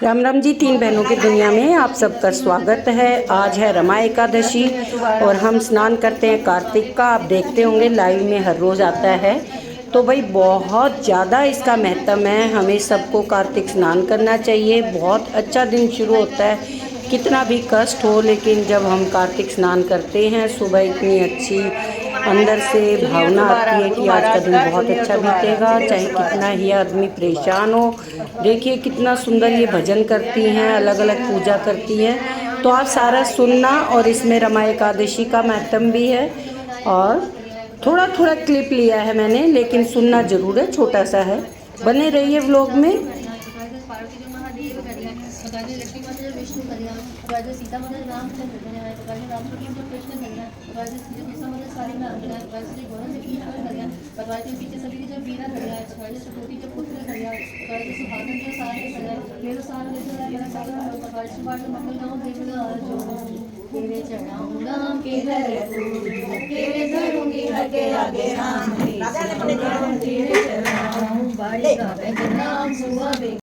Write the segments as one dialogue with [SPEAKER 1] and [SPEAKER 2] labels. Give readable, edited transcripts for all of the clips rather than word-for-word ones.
[SPEAKER 1] राम राम जी। तीन बहनों की दुनिया में आप सबका स्वागत है। आज है रमा एकादशी और हम स्नान करते हैं कार्तिक का। आप देखते होंगे लाइव में हर रोज़ आता है। तो भाई बहुत ज़्यादा इसका महत्व है। हमें सबको कार्तिक स्नान करना चाहिए। बहुत अच्छा दिन शुरू होता है, कितना भी कष्ट हो, लेकिन जब हम कार्तिक स्नान करते हैं सुबह इतनी अच्छी अंदर से भावना आती है कि आज का दिन बहुत अच्छा बीतेगा, चाहे कितना ही आदमी परेशान हो। देखिए कितना सुंदर ये भजन करती हैं, अलग अलग पूजा करती हैं। तो आप सारा सुनना, और इसमें रमा एकादशी का महत्व भी है और थोड़ा थोड़ा क्लिप लिया है मैंने, लेकिन सुनना जरूर है, छोटा सा है। बने रहिए व्लॉग में।
[SPEAKER 2] लक्ष्मी माता जब विष्णु कल्याण, सीता माता रामचंद्र कल्याण, रामचंद्र जब कृष्ण कल्याण, सारी में कल्याण, गौरव लक्ष्मीश्वर कल्याण, पीछे सभी जब वीरा कल्याण, चकोटी जब पुत्र कल्याण, सुहागन जो सारे कल्याण, मेरे सारे मंगल गाँव तेरे चढ़ाऊंगा तेरे धरूंगी के आगे राम तेरे चढ़ाऊं नाम सुबह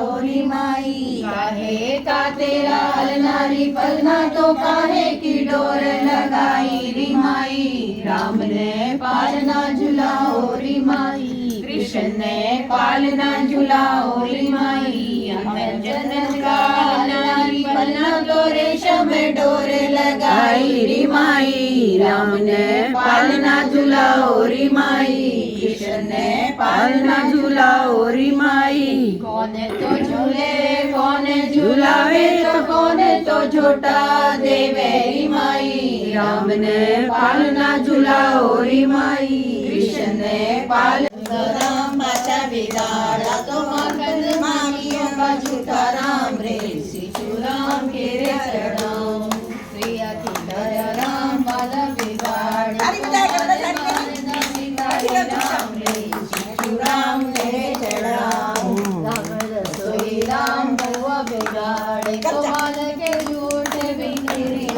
[SPEAKER 2] ओरी माई काहे का तेरा अलनारी पलना तो काहे की डोर लगाई री माई। राम ने पालना झूला ओरी माई, कृष्ण ने पालना झूला ओरी माई। जनन का अलनारी पलना तो रेशम डोर लगाई री माई। राम ने पालना झूला ओरी माई, कृष्ण ने पालना झूला ओरी माई। कौन तो झूले कौन झूलावे तो कौन तो झोटा देवे री माई। राम ने पालना झूला ओरी माई, कृष्ण ने पालना राम बाचा बिगाड़ा तो माखन मांगियों का झूठा राम रे सिचू राम के रे चढ़ाऊं प्रिया की दया राम बाला बिगाड़ा राम रे सिचू राम के चढ़ाऊं। राम बउआ बिगाड़े तो माल के झूठे बिखरे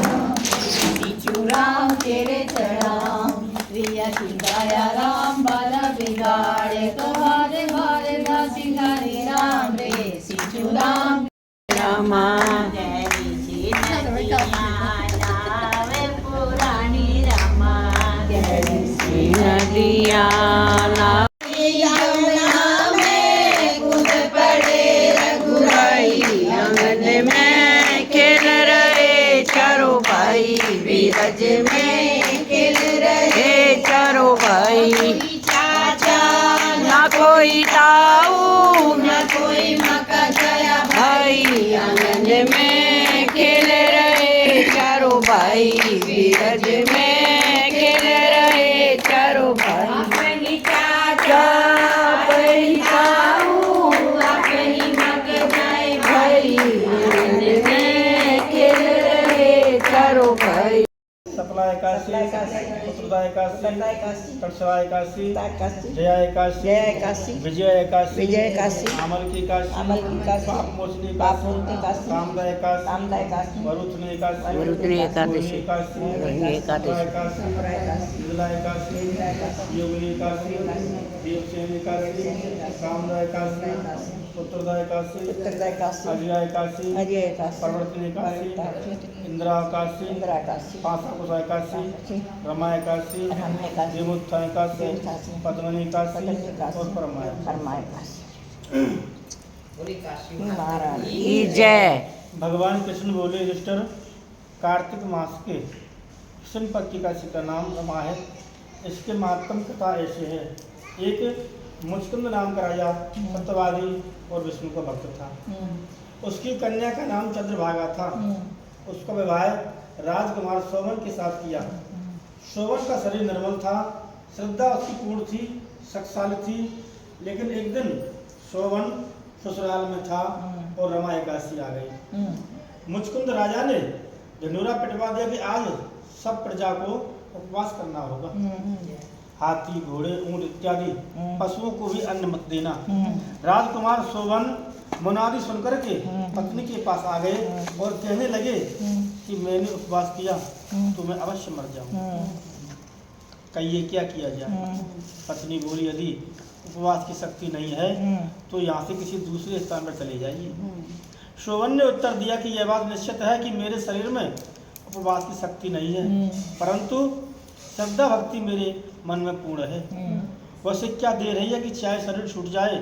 [SPEAKER 2] सिचू राम तेरे चढ़ाऊं प्रिया की दया राम बाला बिगाड़े तो हारे हारे दासी धारी राम रे सिचू राम रामा पुरानी रामा नदिया बीरज में खेल रहे चारों भाई, चाचा ना कोई ताऊ ना कोई मका जया भाई। आंगन में खेल रहे चारों भाई, बीरज में खेल रहे चारों भाई। अपनी चाचा अपनी ताऊ अपनी मका जय भाई, आंगन में खेल रहे चारों भाई।
[SPEAKER 3] सफला एकादशी, उत्तरदा एकादशी, तक्षरा एकादशी, जया एकादशी, विजय एकादशी, अमल की एकादशी, पाप मोचनी एकादशी, कामदा एकादशी, वरुथनी एकादशी, रोहिणी एकादशी, निर्जला एकादशी, योगिनी एकादशी, देवसेन एकादशी, कामदा एकादशी, उत्तरदा एकादशी, अजया एकादशी, परिवर्तन एकादशी, इंदिरा एकादशी, पांचकुशा एकादशी, रमा एकादशी, देवोत्थान एकादशी, पद्मनी एकादशी और परमा
[SPEAKER 1] की जय।
[SPEAKER 3] भगवान कृष्ण बोले, युधिष्ठिर, कार्तिक मास के कृष्ण पक्ष की एकादशी का नाम रमा है। इसके महात्म कथा ऐसे है। एक मुचकुंद नाम का राजा सत्यवादी और विष्णु का भक्त था। उसकी कन्या का नाम चंद्रभागा था। उसका विवाह राजकुमार शोभन के साथ किया। शोभन का शरीर निर्मल था, श्रद्धा उसकी पूर्ण थी, शक्तिशाली थी। लेकिन एक दिन शोभन ससुराल में था और रमा एकादशी आ गई। मुचकुंद राजा ने ढिंढोरा पिटवा दिया कि आज सब प्रजा को उपवास करना होगा। हाथी घोड़े ऊंट इत्यादि पशुओं को भी अन्न मत देना। राजकुमार शोभन मुनादी सुनकर के पत्नी के पास आ गए और कहने लगे कि मैंने उपवास किया तो मैं अवश्य मर जाऊं, कहिए क्या किया जाए। पत्नी बोली, यदि उपवास की शक्ति नहीं है तो यहाँ से किसी दूसरे स्थान पर चले जाइए। शोभन ने उत्तर दिया कि यह बात निश्चित है कि मेरे शरीर में उपवास की शक्ति नहीं है, परंतु श्रद्धा भक्ति मेरे मन में पूर्ण है। वैसे क्या दे रही है कि चाहे शरीर छूट जाए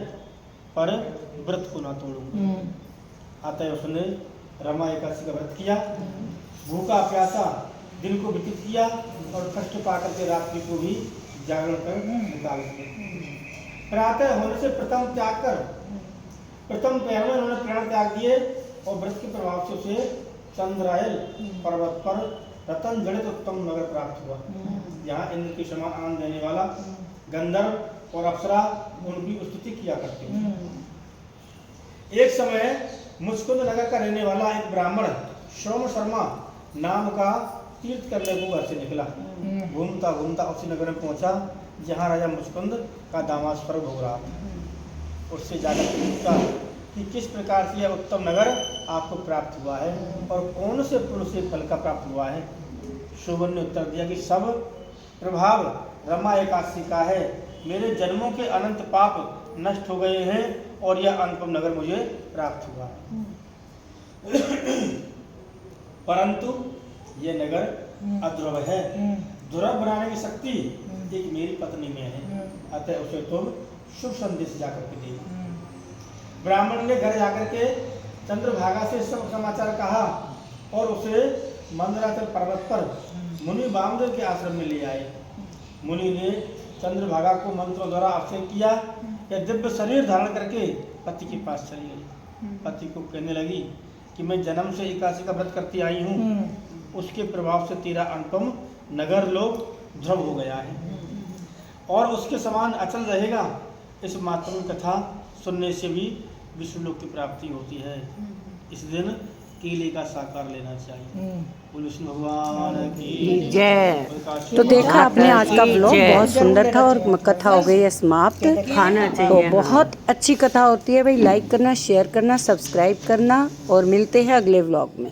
[SPEAKER 3] पर व्रत को ना तोड़ूं। अतः उसने रमा एकादशी का व्रत किया, भूखा प्यासा दिन को व्यतीत किया और कष्ट पाकर के रात्रि को भी जागरण कर निकाल दिया। प्रातः होने से प्रथम पहर में उन्होंने प्राण त्याग दिए और व्रत के प्रभाव से उसे चंद्रायल पर्वत पर रतन जड़ित उत्तम नगर प्राप्त हुआ। यहाँ इंद्र के समान आनंद देने वाला गंधर्व और अप्सरा उनकी स्तुति किया करते हैं। एक समय मुचकुंद नगर का रहने वाला एक ब्राह्मण सोम शर्मा नाम का तीर्थ करने को घर से निकला। घूमता घूमता उसी नगर में पहुंचा जहाँ राजा मुचकुंद का दामाद स्वर्ग हो रहा था। उससे जाकर पूछा कि किस प्रकार से यह उत्तम नगर आपको प्राप्त हुआ है और कौन से पुण्य से फल का प्राप्त हुआ है। शोभन ने उत्तर दिया कि सब प्रभाव रमा एकादशी का है। मेरे जन्मों के अनंत पाप नष्ट हो गए हैं और यह अनुपम नगर मुझे प्राप्त हुआ है। परंतु यह नगर अध्रुव है। ध्रुव बनाने की शक्ति एक मेरी पत्नी में है, अतः उसे तुम शुभ संदेश जाकर के दे। ब्राह्मण ने घर जाकर के चंद्रभागा से सब समाचार कहा और उसे मंदराचल पर्वत पर मुनि वामदेव के आश्रम में ले आए। मुनि ने चंद्रभागा को मंत्रों द्वारा अभिषेक किया। यह दिव्य शरीर धारण करके पति के पास चली गई। पति को कहने लगी कि मैं जन्म से एकादशी का व्रत करती आई हूँ, उसके प्रभाव से तेरा अनुपम नगर लोक ध्रुव हो गया है और उसके समान अचल रहेगा। इस मातृ कथा सुनने से भी विष्णुलोक की प्राप्ति होती है। इस दिन केले का साकार लेना चाहिए। बोलो विष्णु भगवान की
[SPEAKER 1] जय। तो देखा आपने आज का ब्लॉग बहुत सुंदर था और कथा हो गई है समाप्त।
[SPEAKER 2] खाना
[SPEAKER 1] तो
[SPEAKER 2] चाहिए।
[SPEAKER 1] बहुत अच्छी कथा होती है भाई, लाइक करना, शेयर करना, सब्सक्राइब करना और मिलते हैं अगले व्लॉग में।